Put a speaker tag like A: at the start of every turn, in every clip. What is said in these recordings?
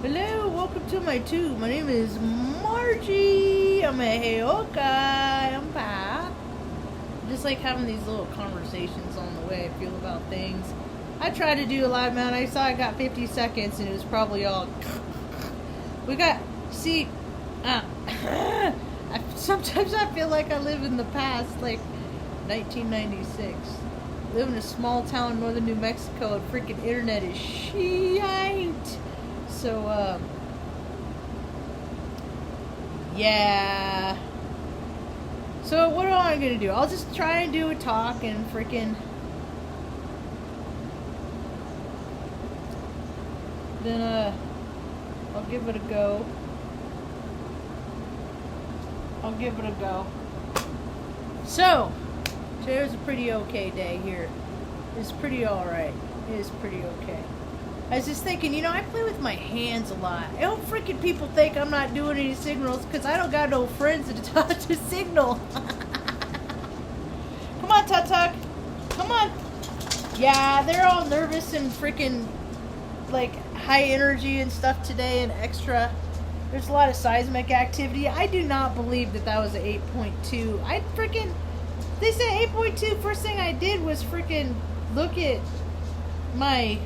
A: Hello, welcome to my tube. My name is Margie. I'm a Heyoka. I'm back. Just like having these little conversations on the way I feel about things. I tried to do a live, man. I saw I got 50 seconds and it was probably all. Sometimes I feel like I live in the past, like 1996. Live in a small town in northern New Mexico and freaking internet is shite. So, yeah. So, what am I gonna do? I'll just try and do a talk and freaking. Then, I'll give it a go. So, today was a pretty okay day here. It's pretty alright. It is pretty okay. I was just thinking, I play with my hands a lot. I hope freaking people think I'm not doing any signals because I don't got no friends to talk to signal. Come on, Tut-Tuck. Come on. Yeah, they're all nervous and freaking, like, high energy and stuff today and extra. There's a lot of seismic activity. I do not believe that was an 8.2. They said 8.2. First thing I did was freaking look at my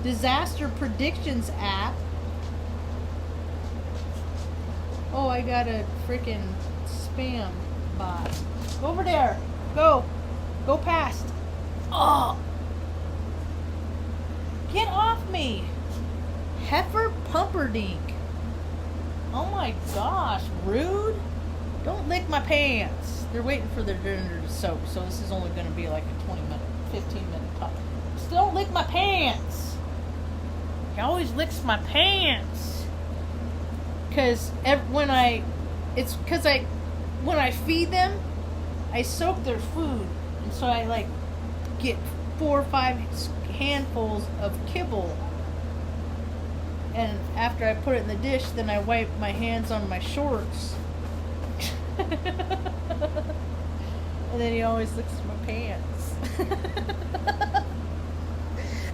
A: disaster predictions app. Oh, I got a freaking spam bot. Go over there. Go past. Oh, get off me, heifer pumperdink. Oh my gosh, rude. Don't lick my pants. They're waiting for their dinner to soak, so this is only going to be like a 15-minute talk. Just don't lick my pants. He always licks my pants. When I feed them, I soak their food, and so I like get 4 or 5 handfuls of kibble. And after I put it in the dish, then I wipe my hands on my shorts. And then he always licks my pants.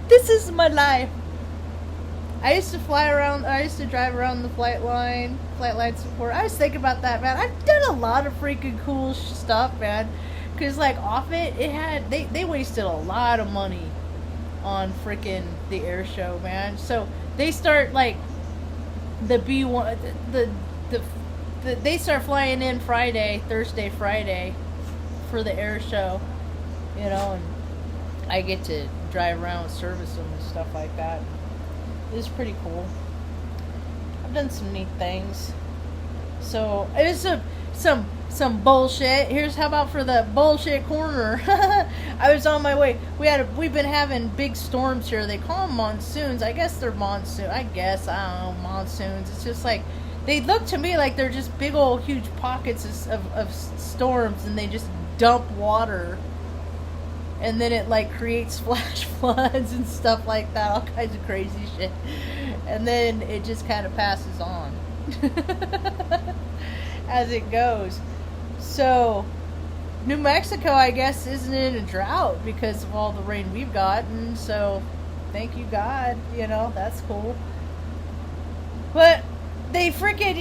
A: This is my life. I used to drive around the flight line support. I was thinking about that, man. I've done a lot of freaking cool stuff, man. Because, like, off they wasted a lot of money on freaking the air show, man. So they start, like, the B1, they start flying in Thursday, Friday for the air show, and I get to drive around and service them and stuff like that. It's pretty cool. I've done some neat things. So it was some bullshit. How about for the bullshit corner? I was on my way. We've been having big storms here. They call them monsoons. I guess they're monsoon. I don't know, monsoons. It's just like they look to me like they're just big old huge pockets of storms, and they just dump water. And then it, like, creates flash floods and stuff like that. All kinds of crazy shit. And then it just kind of passes on. As it goes. So, New Mexico, I guess, isn't in a drought because of all the rain we've gotten. So, thank you, God. That's cool. But they freaking,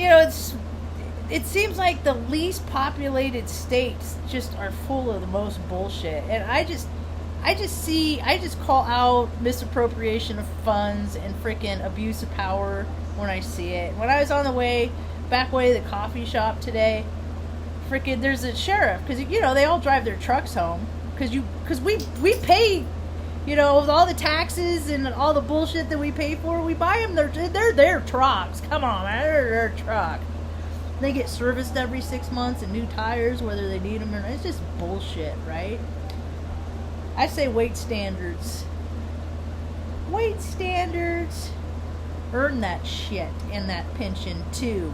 A: it seems like the least populated states just are full of the most bullshit. And I just call out misappropriation of funds and freaking abuse of power when I see it. When I was on the back way to the coffee shop today, freaking there's a sheriff, because they all drive their trucks home because we pay, with all the taxes and all the bullshit that we pay for, we buy them they're their trucks. Come on, man, they're their truck. They get serviced every 6 months and new tires, whether they need them or not. It's just bullshit, right? I say weight standards. Earn that shit and that pension too.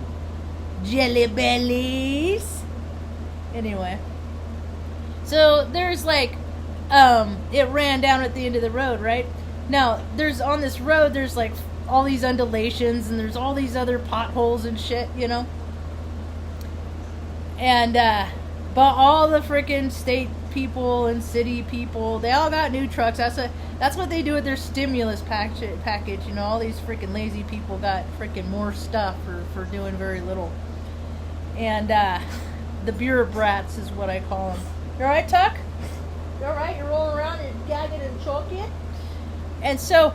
A: Jelly bellies. Anyway. So there's like, it ran down at the end of the road, right? Now, on this road, there's like all these undulations and there's all these other potholes and shit, And, but all the freaking state people and city people, they all got new trucks. That's what they do with their stimulus package. You know, all these freaking lazy people got freaking more stuff for doing very little. And the bureaucrats is what I call them. You all right, Tuck? You all right? You're rolling around and gagging and choking? And so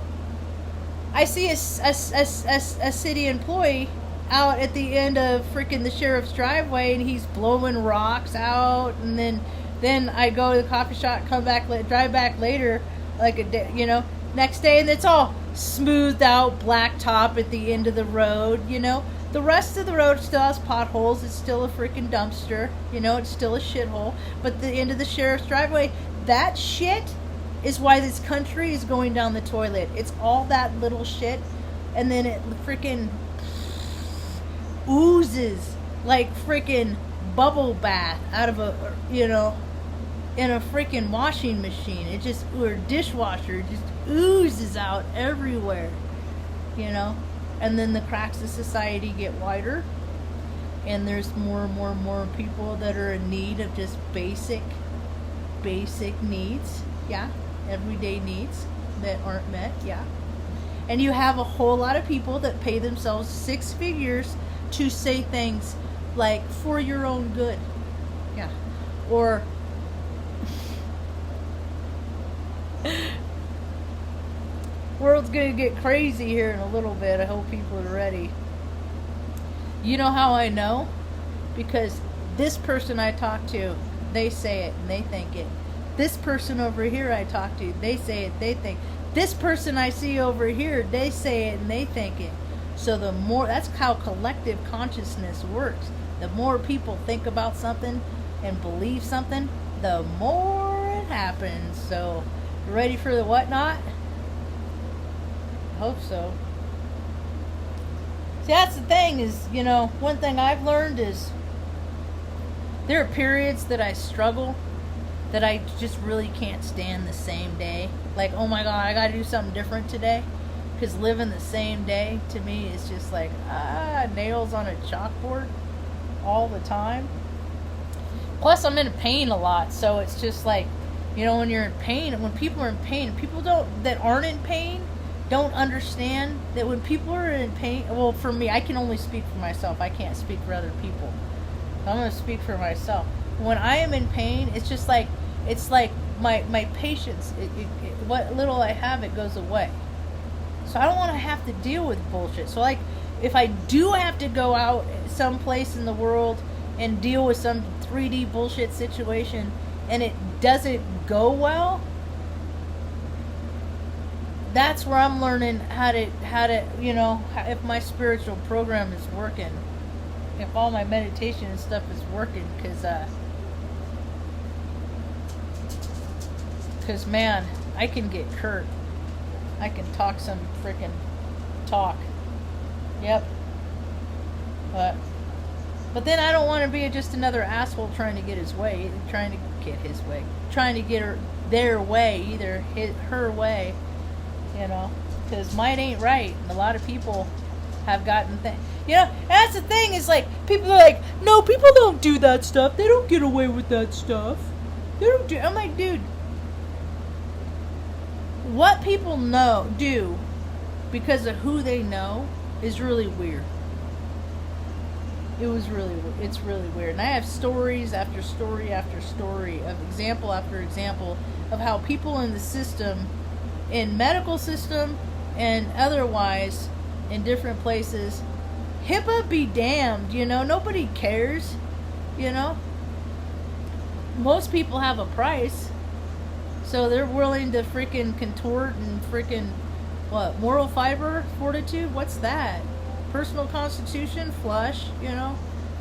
A: I see a city employee out at the end of freaking the sheriff's driveway, and he's blowing rocks out, and then I go to the coffee shop, drive back later, like a day, you know, next day, and it's all smoothed out blacktop at the end of the road, you know. The rest of the road still has potholes. It's still a freaking dumpster, you know. It's still a shithole. But the end of the sheriff's driveway, that shit is why this country is going down the toilet. It's all that little shit, and then it freaking oozes like freaking bubble bath out of a, you know, in a freaking washing machine. It just, or dishwasher, it just oozes out everywhere, you know. And then the cracks of society get wider, and there's more and more and more people that are in need of just basic needs, yeah, everyday needs that aren't met, yeah. And you have a whole lot of people that pay themselves 6 figures to say things like, for your own good, yeah, or world's gonna get crazy here in a little bit. I hope people are ready. You know how I know? Because this person I talk to, they say it and they think it. This person over here I talk to, they say it, they think. This person I see over here, they say it and they think it. So the more, that's how collective consciousness works. The more people think about something and believe something, the more it happens. So, you ready for the whatnot? Hope so. See, that's the thing is, you know, one thing I've learned is there are periods that I struggle, that I just really can't stand the same day. Like, oh my God, I gotta do something different today. Because living the same day to me is just like, nails on a chalkboard all the time. Plus, I'm in pain a lot, so it's just like, you know, when you're in pain, when people are in pain, people that aren't in pain don't understand that when people are in pain, well, for me, I can only speak for myself. I can't speak for other people. I'm going to speak for myself. When I am in pain, it's just like, it's like my patience, what little I have, it goes away. So I don't want to have to deal with bullshit. So like, if I do have to go out someplace in the world and deal with some 3D bullshit situation and it doesn't go well, that's where I'm learning how to, you know, if my spiritual program is working, if all my meditation and stuff is working, because man, I can get curt. I can talk some freaking talk. Yep. But then I don't want to be just another asshole trying to get his way, trying to get their way, either her way, you know, because mine ain't right. And a lot of people have gotten things. You know, and that's the thing is like, people are like, no, people don't do that stuff. They don't get away with that stuff. They don't do. I'm like, dude, what people do because of who they know is really weird. It's really weird. And I have stories after story after story of example after example of how people in the system, in medical system and otherwise in different places, HIPAA be damned, you know, nobody cares, you know. Most people have a price. So they're willing to freaking contort and freaking, what, moral fiber, fortitude? What's that? Personal constitution, flush, you know?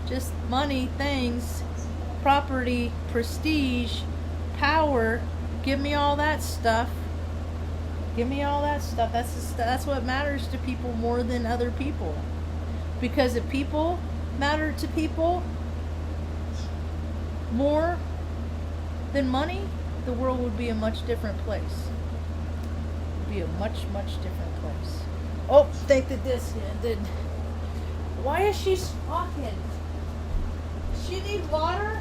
A: Just money, things, property, prestige, power. Give me all that stuff. Give me all that stuff. That's what matters to people more than other people. Because if people matter to people more than money, the world would be a much different place. It would be a much, much different place. Oh, think that this did. Why is she squawking? Does she need water?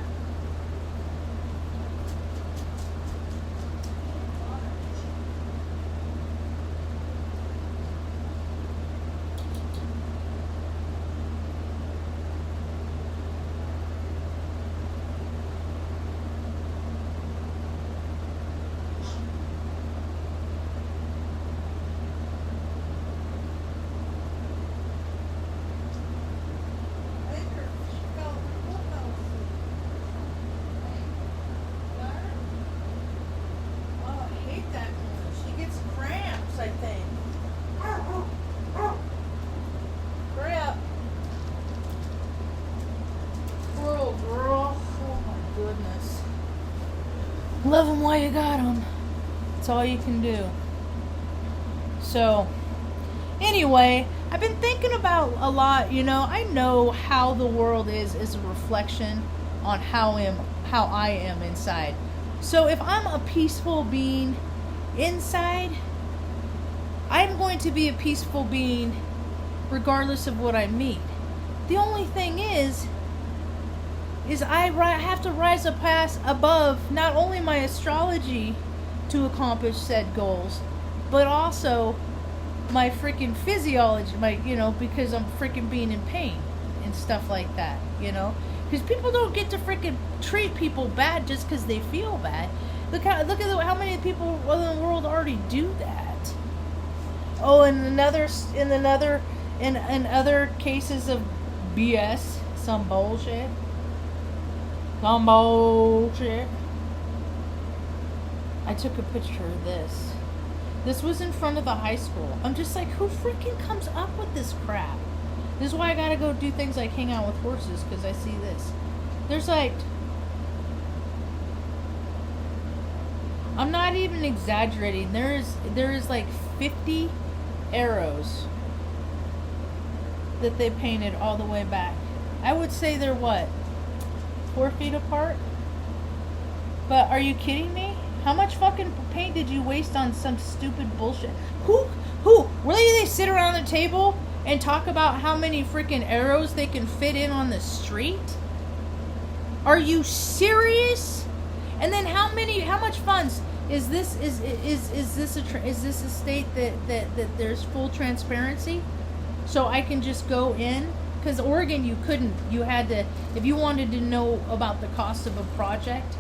A: love them while you got them. That's all you can do. So, anyway, I've been thinking about a lot, you know. I know how the world is a reflection on how I am inside. So if I'm a peaceful being inside, I'm going to be a peaceful being regardless of what I meet. The only thing is I have to rise above not only my astrology to accomplish said goals, but also my freaking physiology, because I'm freaking being in pain and stuff like that, you know? Because people don't get to freaking treat people bad just because they feel bad. Look at how many people in the world already do that. Oh, and in other cases of BS, some bullshit. I took a picture of this. This was in front of the high school. I'm just like, who freaking comes up with this crap? This is why I gotta go do things like hang out with horses, because I see this. There's like, I'm not even exaggerating. There is like 50 arrows that they painted all the way back. I would say they're what? 4 feet apart? But are you kidding me? How much fucking paint did you waste on some stupid bullshit? Who? Really, they sit around the table and talk about how many freaking arrows they can fit in on the street? Are you serious? And then how much funds is this? Is this a state that there's full transparency? So I can just go in? Because Oregon, you couldn't. You had to, if you wanted to know about the cost of a project,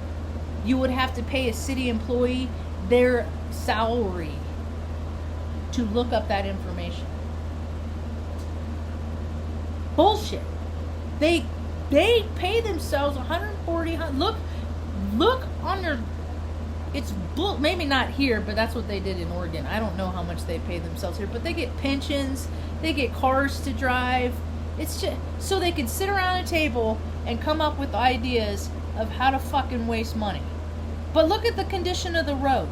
A: you would have to pay a city employee their salary to look up that information. Bullshit. They pay themselves $140. Look on their. It's maybe not here, but that's what they did in Oregon. I don't know how much they pay themselves here, but they get pensions, they get cars to drive. It's just so they can sit around a table and come up with ideas of how to fucking waste money. But look at the condition of the road.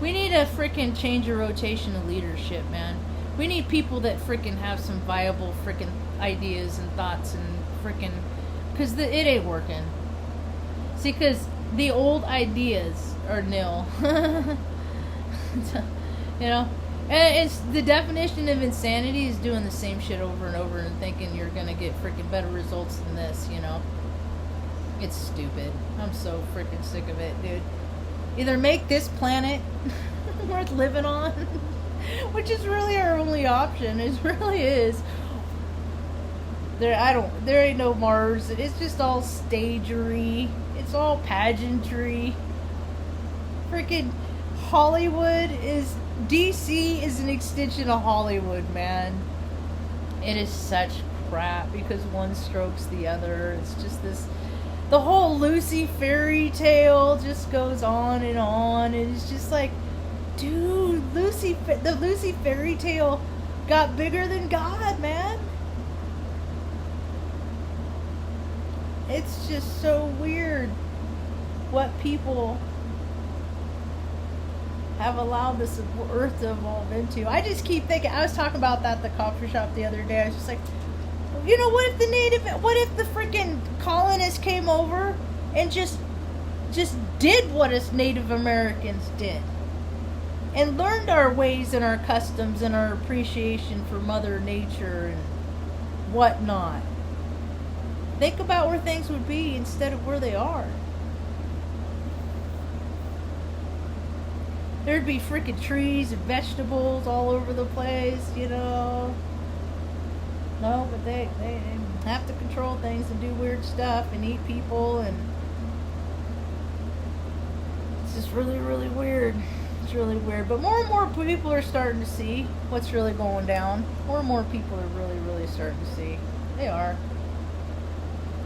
A: We need a freaking change of rotation of leadership, man. We need people that freaking have some viable freaking ideas and thoughts and freaking... Because it ain't working. See, because the old ideas are nil. You know? And it's the definition of insanity is doing the same shit over and over and thinking you're going to get freaking better results than this, you know? It's stupid. I'm so freaking sick of it, dude. Either make this planet worth living on, which is really our only option. It really is. There ain't no Mars. It's just all stagery. It's all pageantry. Freaking Hollywood is... DC is an extension of Hollywood, man. It is such crap because one strokes the other. It's just this... The whole Lucy fairy tale just goes on. And it's just like, dude, the Lucy fairy tale got bigger than God, man. It's just so weird what people have allowed this earth to evolve into. I just keep thinking, I was talking about that at the coffee shop the other day. I was just like, you know, what if the freaking colonists came over and just did what us Native Americans did and learned our ways and our customs and our appreciation for Mother Nature and whatnot. Think about where things would be instead of where they are. There'd be freaking trees and vegetables all over the place, you know. No, but they have to control things and do weird stuff and eat people, and it's just really, really weird. It's really weird. But more and more people are starting to see what's really going down. More and more people are really, really starting to see. They are.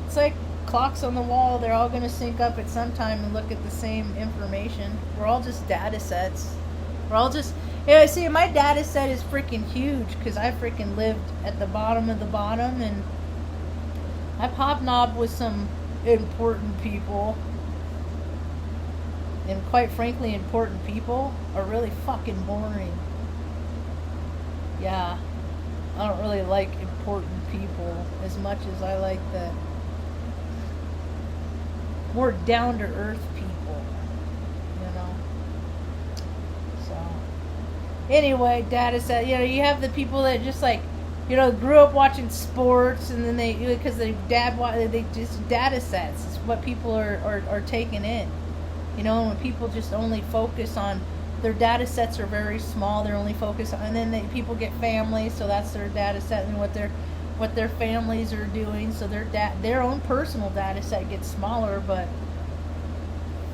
A: It's like clocks on the wall. They're all going to sync up at some time and look at the same information. We're all just data sets. We're all just... Yeah, see, my data set is freaking huge because I freaking lived at the bottom of the bottom, and I've hobnobbed with some important people. And quite frankly, important people are really fucking boring. Yeah. I don't really like important people as much as I like the more down to earth people, you know. So, anyway, data set. You know, you have the people that just like, you know, grew up watching sports, and then because they just data sets is what people are taking in. You know, and when people just only focus on their data sets are very small. They're only focused on, and then people get families, so that's their data set and what their families are doing. So their own personal data set gets smaller, but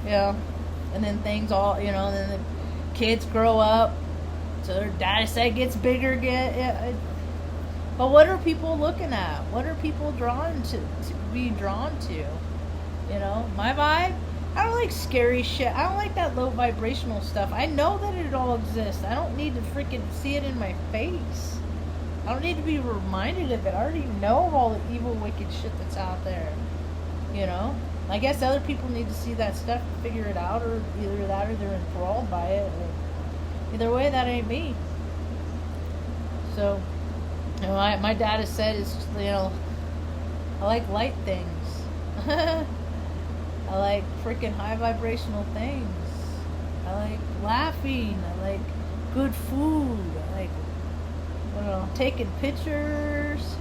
A: yeah, and then things all and then the kids grow up, so their data set gets bigger. But what are people looking at? What are people drawn to be drawn to? You know, my vibe. I don't like scary shit. I don't like that low vibrational stuff. I know that it all exists. I don't need to freaking see it in my face. I don't need to be reminded of it. I already know of all the evil, wicked shit that's out there. You know? I guess other people need to see that stuff to figure it out, or either that or they're enthralled by it. Either way, that ain't me. So, you know, my data set is, I like light things. I like freaking high vibrational things. I like laughing. I like good food. I like, taking pictures.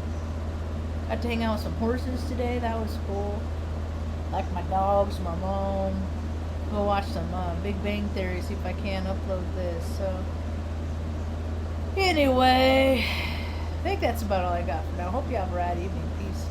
A: Got to hang out with some horses today. That was cool. I like my dogs, my mom. Go watch some Big Bang Theory, see if I can upload this. So, anyway, I think that's about all I got for now. Hope you have a rad evening. Peace.